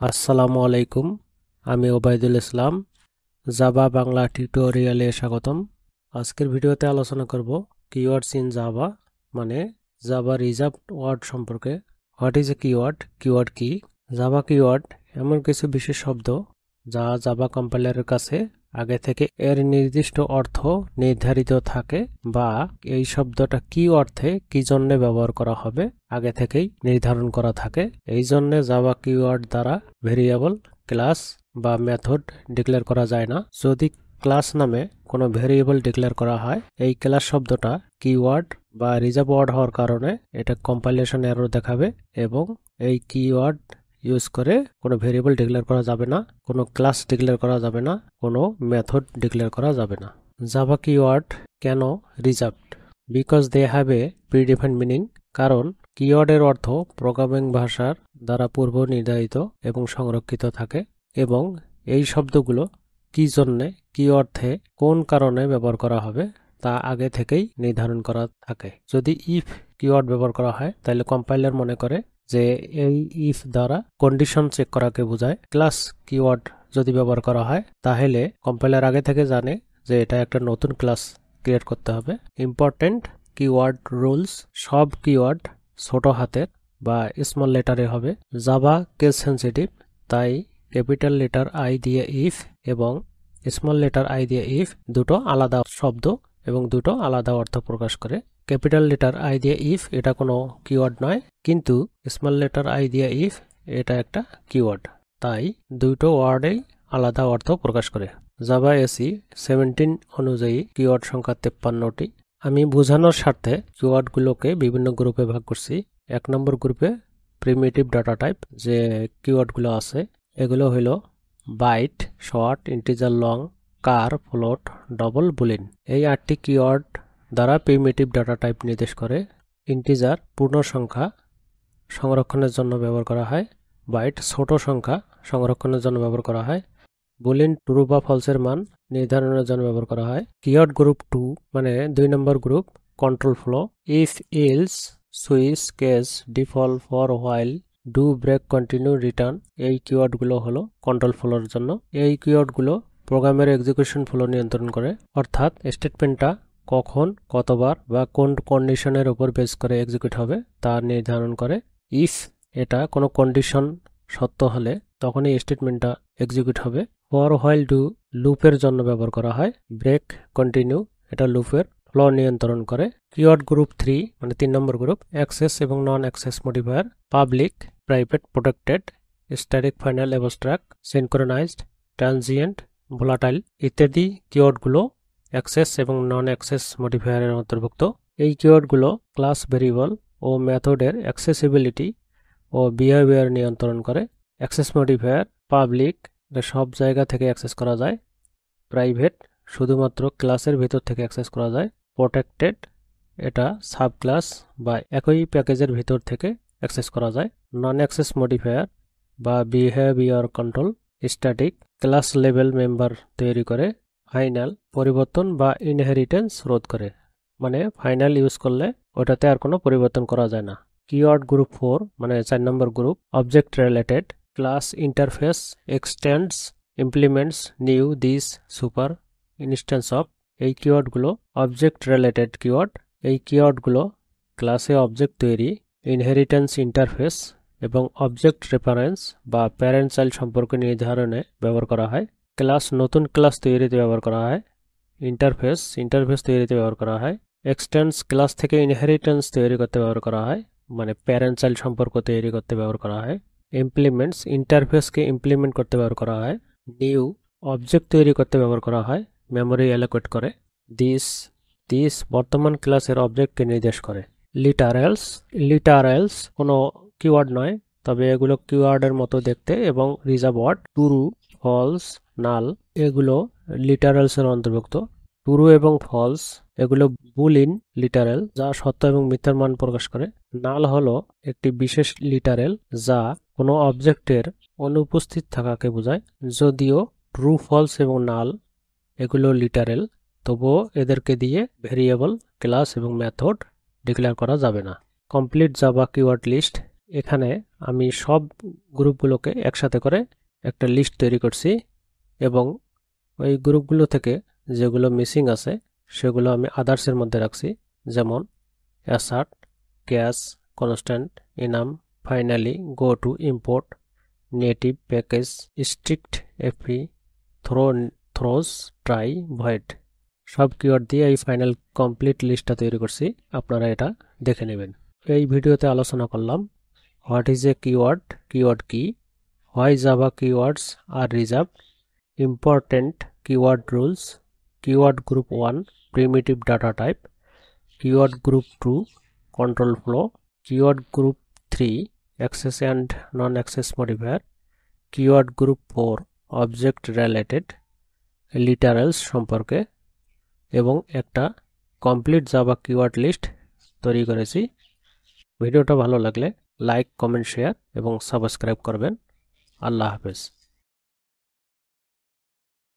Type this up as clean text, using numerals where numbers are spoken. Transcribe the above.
আসসালামু আলাইকুম। আমি ওবায়দুল ইসলাম। জাভা বাংলা টিউটোরিয়ালে স্বাগতম। আজকের ভিডিওতে আলোচনা করব কিওয়ার্ডস ইন জাভা, মানে জাভা রিজার্ভড ওয়ার্ড সম্পর্কে। What is a keyword? Keyword কি? জাভা কিওয়ার্ড এমন কিছু বিশেষ শব্দ যা জাভা কম্পাইলারের কাছে আগে থেকে এর নির্দিষ্ট অর্থ নির্ধারিত থাকে, বা এই শব্দটা কি অর্থে কি জন্য ব্যবহার করা হবে আগে থেকেই নির্ধারণ করা থাকে। এই জন্য জাভা কিওয়ার্ড দ্বারা ভেরিয়েবল, ক্লাস বা মেথড ডিক্লেয়ার করা যায় না। যদি ক্লাস নামে কোনো ভেরিয়েবল ডিক্লেয়ার করা হয়, এই ক্লাস শব্দটা কিওয়ার্ড বা রিজার্ভ ওয়ার্ড হওয়ার কারণে এটা কম্পাইলেশন এরর দেখাবে, এবং এই কিওয়ার্ড ইউজ করে কোনো ভেরিয়েবল ডিক্লেয়ার করা যাবে না, কোনো ক্লাস ডিক্লেয়ার করা যাবে না, কোনো মেথড ডিক্লেয়ার করা যাবে না। জাভা কিওয়ার্ড কেন reserved? Because they have a predefined meaning. কারণ কিওয়ার্ডের অর্থ প্রোগ্রামিং ভাষার দ্বারা পূর্ব নির্ধারিত এবং সংরক্ষিত থাকে, এবং এই শব্দগুলো কি জন্যে, কি অর্থে, কোন কারণে ব্যবহার করা হবে তা আগে থেকেই নির্ধারণ করা থাকে। যদি ইফ কিওয়ার্ড ব্যবহার করা হয়, তাহলে কম্পাইলার মনে করে যে এই ইফ দ্বারা কন্ডিশন চেক করাকে বোঝায়। ক্লাস কিওয়ার্ড যদি ব্যবহার করা হয়, তাহলে কম্পাইলার আগে থেকে জানে যে এটা একটা নতুন ক্লাস ক্রিয়েট করতে হবে। ইম্পর্টেন্ট কিওয়ার্ড রুলস: সব কিওয়ার্ড ছোট হাতের বা স্মল লেটারে হবে। জাভা কেস সেন্সিটিভ, তাই ক্যাপিটাল লেটার আই দিয়ে ইফ এবং স্মল লেটার আই দিয়ে ইফ দুটো আলাদা শব্দ এবং দুটো আলাদা অর্থ প্রকাশ করে। ক্যাপিটাল লেটার আই দিয়ে ইফ এটা কোনো কিওয়ার্ড নয়, কিন্তু স্মল লেটার আই দিয়ে ইফ এটা একটা কিওয়ার্ড, তাই দুটো ওয়ার্ডেই আলাদা অর্থ প্রকাশ করে। জাভা এসি 17 অনুযায়ী কিওয়ার্ড সংখ্যা 53টি। আমি বোঝানোর স্বার্থে কিওয়ার্ডগুলোকে বিভিন্ন গ্রুপে ভাগ করছি। 1 নম্বর গ্রুপে প্রিমিটিভ ডাটা টাইপ যে কিওয়ার্ডগুলো আছে, এগুলো হলো বাইট, শর্ট, ইন্টিজার, লং, কার, ফ্লোট, ডবল, বুলিন। এই 8টি কিওয়ার্ড দ্বারা প্রিমিটিভ ডাটা টাইপ নির্দেশ করে। ইন্টিজার পূর্ণ সংখ্যা সংরক্ষণের জন্য ব্যবহার করা হয়। বাইট ছোট সংখ্যা সংরক্ষণের জন্য ব্যবহার করা হয়। বুলিন ট্রু বা ফলসের মান নির্ধারণের জন্য ব্যবহার করা হয়। কিওয়ার্ড গ্রুপ 2 মানে 2 নম্বর group control flow, if, else, switch, case, default, for, while, do, break, continue, return. এই কিওয়ার্ডগুলো হলো কন্ট্রোল ফ্লোর জন্য। এই কিওয়ার্ডগুলো প্রোগ্রামের এক্সিকিউশন ফ্লো নিয়ন্ত্রণ করে, অর্থাৎ স্টেটমেন্টটা কখন, কতবার বা কোন কন্ডিশনের উপর বেস করে এক্সিকিউট হবে তা নির্ধারণ করে। ইফ এটা কোনো কন্ডিশন সত্য হলে তখনই স্টেটমেন্টটা এক্সিকিউট হবে। ফর, হোয়াইল, ডু লুপের জন্য ব্যবহার করা হয়। ব্রেক, কন্টিনিউ এটা লুপের ফ্লো নিয়ন্ত্রণ করে। কিওয়ার্ড গ্রুপ 3 মানে 3 নম্বর গ্রুপ অ্যাক্সেস এবং non access modifier, public, private, protected, static, final, abstract, synchronized, transient, volatile ইত্যাদি কিওয়ার্ডগুলো অ্যাক্সেস এবং নন অ্যাক্সেস মডিফায়ারের অন্তর্ভুক্ত। এই কিওয়ার্ডগুলো ক্লাস, ভেরিয়েবল ও মেথডের অ্যাক্সেসিবিলিটি ও বিহেভিয়ার নিয়ন্ত্রণ করে। অ্যাক্সেস মডিফায়ার: পাবলিক সব জায়গা থেকে অ্যাক্সেস করা যায়, প্রাইভেট শুধুমাত্র ক্লাসের ভিতর থেকে অ্যাক্সেস করা যায়, প্রোটেক্টেড এটা সাব ক্লাস বা একই প্যাকেজের ভিতর থেকে অ্যাক্সেস করা যায়। নন অ্যাক্সেস মডিফায়ার বা behaviour control: static class level member তৈরি করে, ফাইনাল পরিবর্তন বা ইনহেরিটেন্স রোধ করে, মানে ফাইনাল ইউজ করলে ওটাতে আর কোনো পরিবর্তন করা যায় না। কিওয়ার্ড গ্রুপ 4 মানে 4 নম্বর group object related, class, interface, extends, implements, new, this, super, instance of. এই কিওয়ার্ডগুলো অবজেক্ট রিলেটেড কিওয়ার্ড। এই কিওয়ার্ডগুলো ক্লাসে অবজেক্ট তৈরি, ইনহেরিটেন্স, ইন্টারফেস এবং অবজেক্ট রেফারেন্স বা প্যারেন্ট চাইল্ড সম্পর্ক নির্ধারণে ব্যবহার করা হয়। ক্লাস নতুন ক্লাস তৈরিতে ব্যবহার করা হয়। ইন্টারফেস তৈরিতে ব্যবহার করা হয়। এক্সটেন্ডস ক্লাস থেকে ইনহেরিটেন্স তৈরি করতে ব্যবহার করা হয়, মানে প্যারেন্ট চাইল্ড সম্পর্ক তৈরি করতে ব্যবহার করা হয়। ইমপ্লিমেন্টস ইন্টারফেসকে ইমপ্লিমেন্ট করতে ব্যবহার করা হয়। নিউ অবজেক্ট তৈরি করতে ব্যবহার করা হয়, মেমোরি অ্যালোকেট করে। দিস বর্তমান ক্লাসের অবজেক্টকে নির্দেশ করে। লিটারেলস কোনো কিওয়ার্ড নয়, তবে এগুলো কিওয়ার্ডের মতো দেখতে এবং রিজার্ভ ওয়ার্ড। ট্রু, ফলস, নাল এগুলো লিটারেলস এর অন্তর্ভুক্ত। ট্রু এবং ফলস এগুলো বুলিন লিটারেল, যা সত্য এবং মিথ্যার মান প্রকাশ করে। নাল হলো একটি বিশেষ লিটারেল যা কোনো অবজেক্টের অনুপস্থিত থাকাকে বোঝায়। যদিও ট্রু, ফলস এবং নাল এগুলো লিটারেল, তবুও এদেরকে দিয়ে ভেরিয়েবল, ক্লাস এবং মেথড ডিক্লেয়ার করা যাবে না। কমপ্লিট জাভা কিওয়ার্ড লিস্ট: এখানে আমি সব গ্রুপগুলোকে একসাথে করে একটা লিস্ট তৈরি করছি এবং ওই গ্রুপগুলো থেকে যেগুলো মিসিং আছে সেগুলো আমি আদার্সের মধ্যে রাখছি, যেমন assert, catch, constant, enum, finally, go to, import, native, package, strictfp, throws, try, void সব কিওয়ার্ড দিয়ে এই ফাইনাল কমপ্লিট লিস্টটা তৈরি করছি। আপনারা এটা দেখে নেবেন। এই ভিডিওতে আলোচনা করলাম what is a keyword, keyword কি, why Java keywords are reserved, important keyword rules, keyword group 1 primitive data type, keyword group 2 control flow, keyword group 3 access and non-access modifier, keyword group 4 object related literals সম্পর্কে এবং একটা complete Java keyword list তৈরি করেছি। ভিডিওটা ভালো লাগলে like, comment, share এবং subscribe করবেন। আল্লাহ হাফেজ।